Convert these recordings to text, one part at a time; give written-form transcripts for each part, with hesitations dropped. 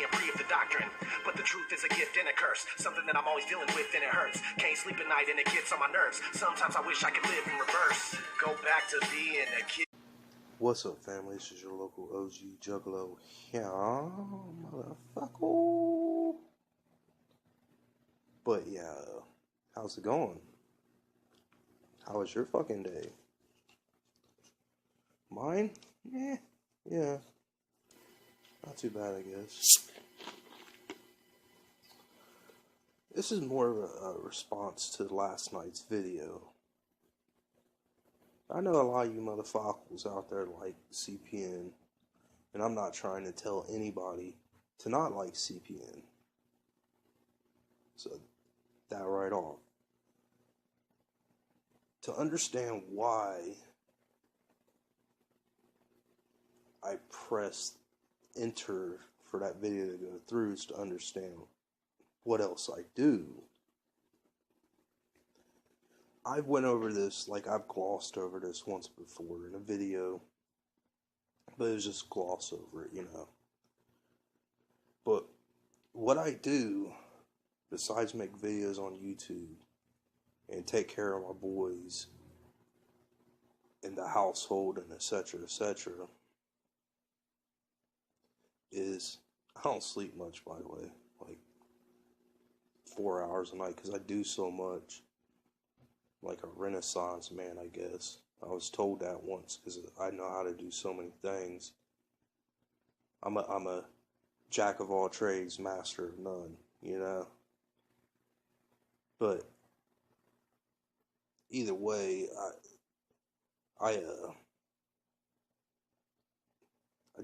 am free of the doctrine. But the truth is a gift and a curse, something that I'm always dealing with and it hurts. Can't sleep at night and it gets on my nerves. Sometimes I wish I could live in reverse. Go back to being a kid. What's up, family? This is your local OG Juggalo here, motherfucker. But yeah, how's it going? How was your fucking day? Mine? Yeah. Not too bad, I guess. This is more of a response to last night's video. I know a lot of you motherfuckers out there like CPN, and I'm not trying to tell anybody to not like CPN. So, that right off. To understand why I pressed enter for that video to go through is to understand what else I do. I've went over this, like I've glossed over this once before in a video, but it was just gloss over it, you know. But what I do, besides make videos on YouTube and take care of my boys in the household and etc., is I don't sleep much, by the way, like 4 hours a night, because I do so much. Like a renaissance man, I guess. I was told that once because I know how to do so many things. I'm a jack of all trades, master of none, you know. But either way, I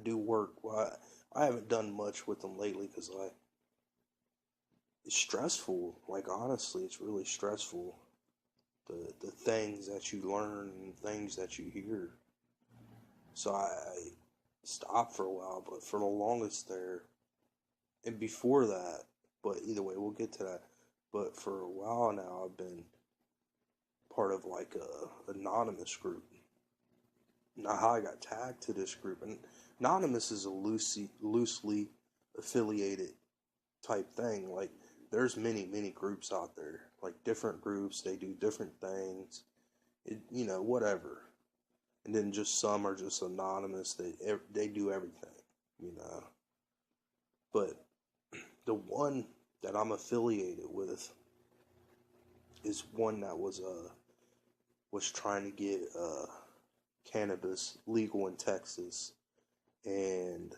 do work. Well, I haven't done much with them lately because it's stressful. Like honestly, it's really stressful. The things that you learn and things that you hear. So I stopped for a while, but for the longest there, and before that, but either way, we'll get to that. But for a while now, I've been part of like a anonymous group. Now, how I got tagged to this group, and anonymous is a loosely affiliated type thing. Like, there's many groups out there, like different groups, they do different things, you know, whatever. And then just some are just anonymous, they do everything, you know. But the one that I'm affiliated with is one that was trying to get cannabis legal in Texas, and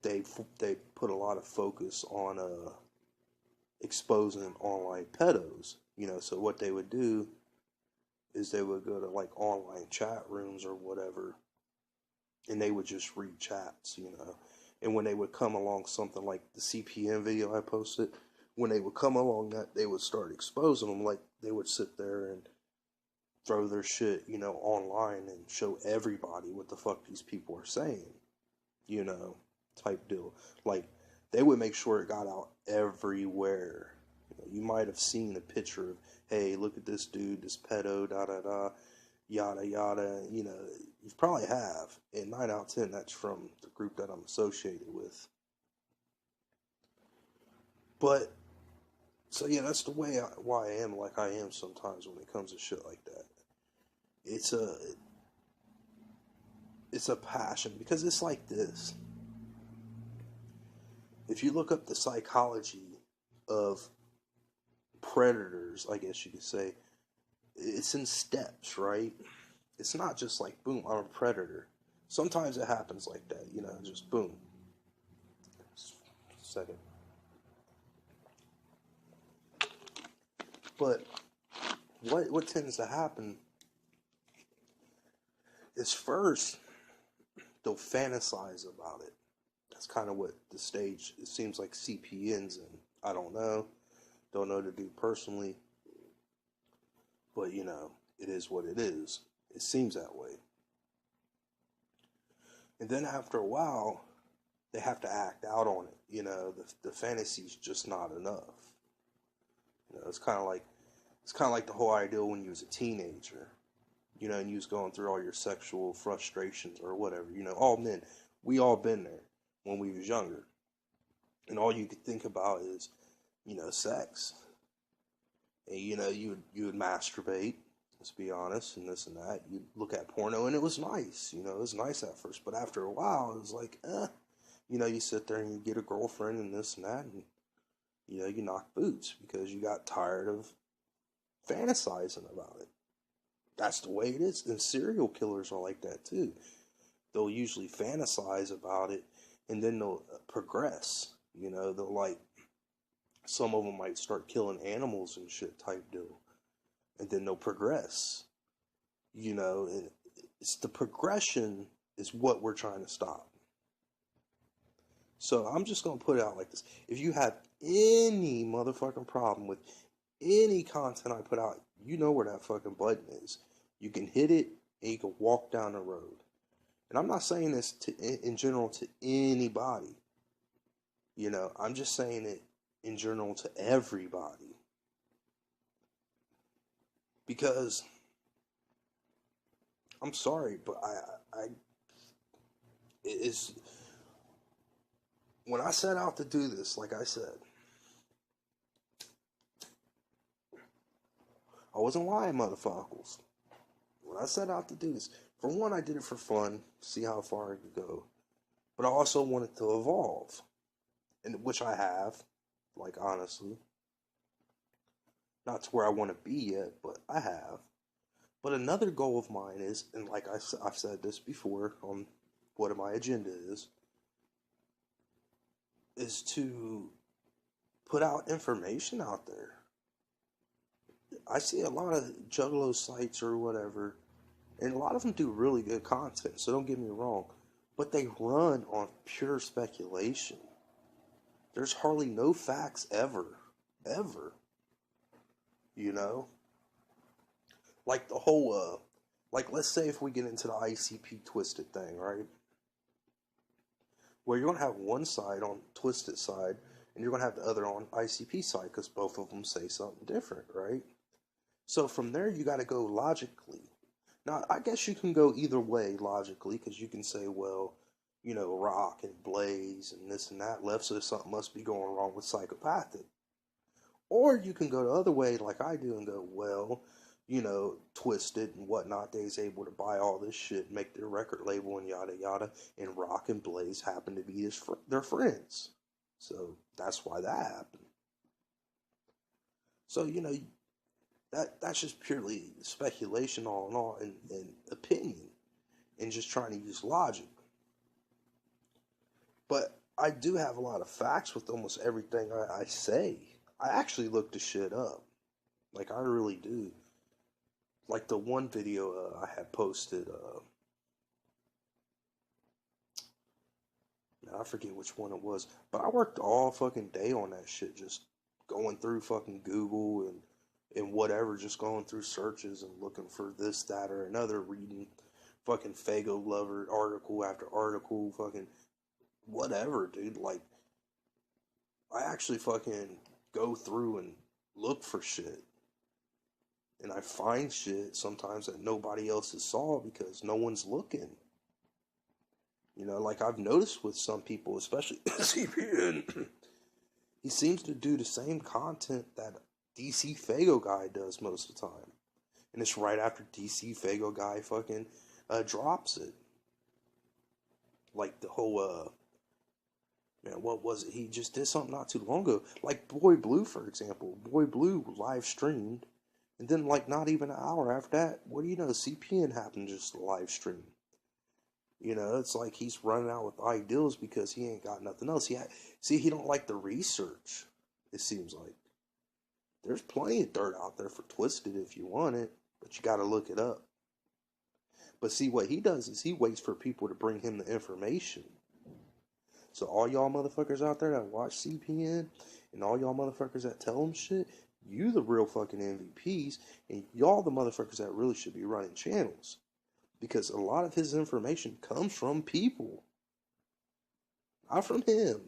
they put a lot of focus on exposing online pedos, you know. So what they would do is they would go to like online chat rooms or whatever, and they would just read chats, you know. And when they would come along something like the CPN video I posted, when they would come along that, they would start exposing them. Like they would sit there and throw their shit, you know, online and show everybody what the fuck these people are saying, you know, type deal. Like, they would make sure it got out everywhere. You know, you might have seen a picture of, hey, look at this dude, this pedo, da-da-da, yada-yada. You know, you probably have. And 9 out of 10, that's from the group that I'm associated with. But, so yeah, that's the way why I am like I am sometimes when it comes to shit like that. It's a passion, because it's like this. If you look up the psychology of predators, I guess you could say, it's in steps, right? It's not just like, boom, I'm a predator. Sometimes it happens like that, you know, just boom. Second. But what tends to happen is first, they'll fantasize about it. That's kind of what the stage, it seems like CPN's in. I don't know the dude personally, but you know, it is what it is. It seems that way. And then after a while, they have to act out on it. You know, the fantasy's just not enough. You know, it's kind of like the whole idea when you was a teenager, you know, and you was going through all your sexual frustrations or whatever. You know, all men, we all been there. when we was younger. And all you could think about is, sex. And, you would masturbate, let's be honest, and this and that. You'd look at porno, and it was nice. It was nice at first. But after a while, it was like, you sit there and you get a girlfriend and this and that, and, you knock boots because you got tired of fantasizing about it. That's the way it is. And serial killers are like that, too. They'll usually fantasize about it, and then they'll progress. They'll like, some of them might start killing animals and shit type deal. And then they'll progress. And it's the progression is what we're trying to stop. So I'm just going to put it out like this. If you have any motherfucking problem with any content I put out, you know where that fucking button is. You can hit it and you can walk down the road. And I'm not saying this in general to anybody. I'm just saying it in general to everybody. Because, I'm sorry, but it's, when I set out to do this, like I said, I wasn't lying, motherfuckers. When I set out to do this, for one, I did it for fun, see how far I could go. But I also wanted to evolve, and which I have, like, honestly. Not to where I want to be yet, but I have. But another goal of mine is, and like I've said this before on what my agenda is to put out information out there. I see a lot of Juggalo sites or whatever, and a lot of them do really good content, so don't get me wrong, but they run on pure speculation. There's hardly no facts ever. Like the whole, like let's say if we get into the ICP Twisted thing, right? Where you're going to have one side on Twisted side, and you're going to have the other on ICP side, because both of them say something different, right? So from there, you got to go logically. Now, I guess you can go either way logically, because you can say, well, Rock and Blaze and this and that left, so something must be going wrong with Psychopathic. Or you can go the other way like I do and go, well, Twisted and whatnot, they's able to buy all this shit, make their record label and yada yada, and Rock and Blaze happen to be their friends. So that's why that happened. So, that's just purely speculation all in all, and opinion, and just trying to use logic. But I do have a lot of facts with almost everything I say. I actually look the shit up. Like, I really do. Like the one video I had posted, I forget which one it was, but I worked all fucking day on that shit, just going through fucking Google and whatever, just going through searches and looking for this, that, or another, reading fucking Fago Lover article after article, fucking whatever, dude. Like, I actually fucking go through and look for shit. And I find shit sometimes that nobody else has saw because no one's looking. Like I've noticed with some people, especially CPN, he seems to do the same content that DC Fago guy does most of the time. And it's right after DC Fago guy fucking drops it. Like the whole, what was it? He just did something not too long ago. Like Boy Blue, for example. Boy Blue live streamed. And then, like, not even an hour after that, what do you know? CPN happened just to live stream. It's like he's running out with ideals because he ain't got nothing else. He don't like the research, it seems like. There's plenty of dirt out there for Twisted if you want it, but you gotta look it up. But see, what he does is he waits for people to bring him the information. So all y'all motherfuckers out there that watch CPN, and all y'all motherfuckers that tell him shit, you the real fucking MVPs, and y'all the motherfuckers that really should be running channels. Because a lot of his information comes from people. Not from him.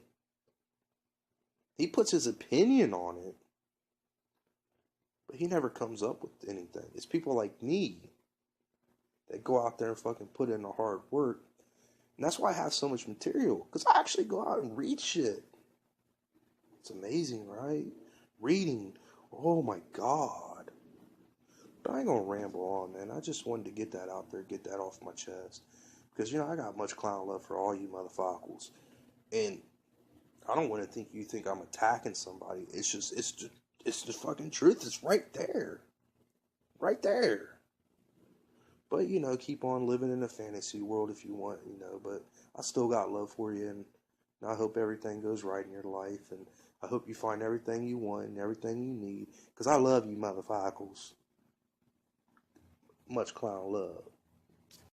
He puts his opinion on it, but he never comes up with anything. It's people like me that go out there and fucking put in the hard work And that's why I have so much material, because I actually go out and read shit. It's amazing, right? Reading. Oh my God. But I ain't gonna ramble on, man. I just wanted to get that out there, get that off my chest. Because, I got much clown love for all you motherfuckers. And I don't want to think you think I'm attacking somebody. It's the fucking truth. It's right there. Right there. But, keep on living in a fantasy world if you want, But I still got love for you, and I hope everything goes right in your life, and I hope you find everything you want and everything you need. Because I love you motherfuckers. Much clown love.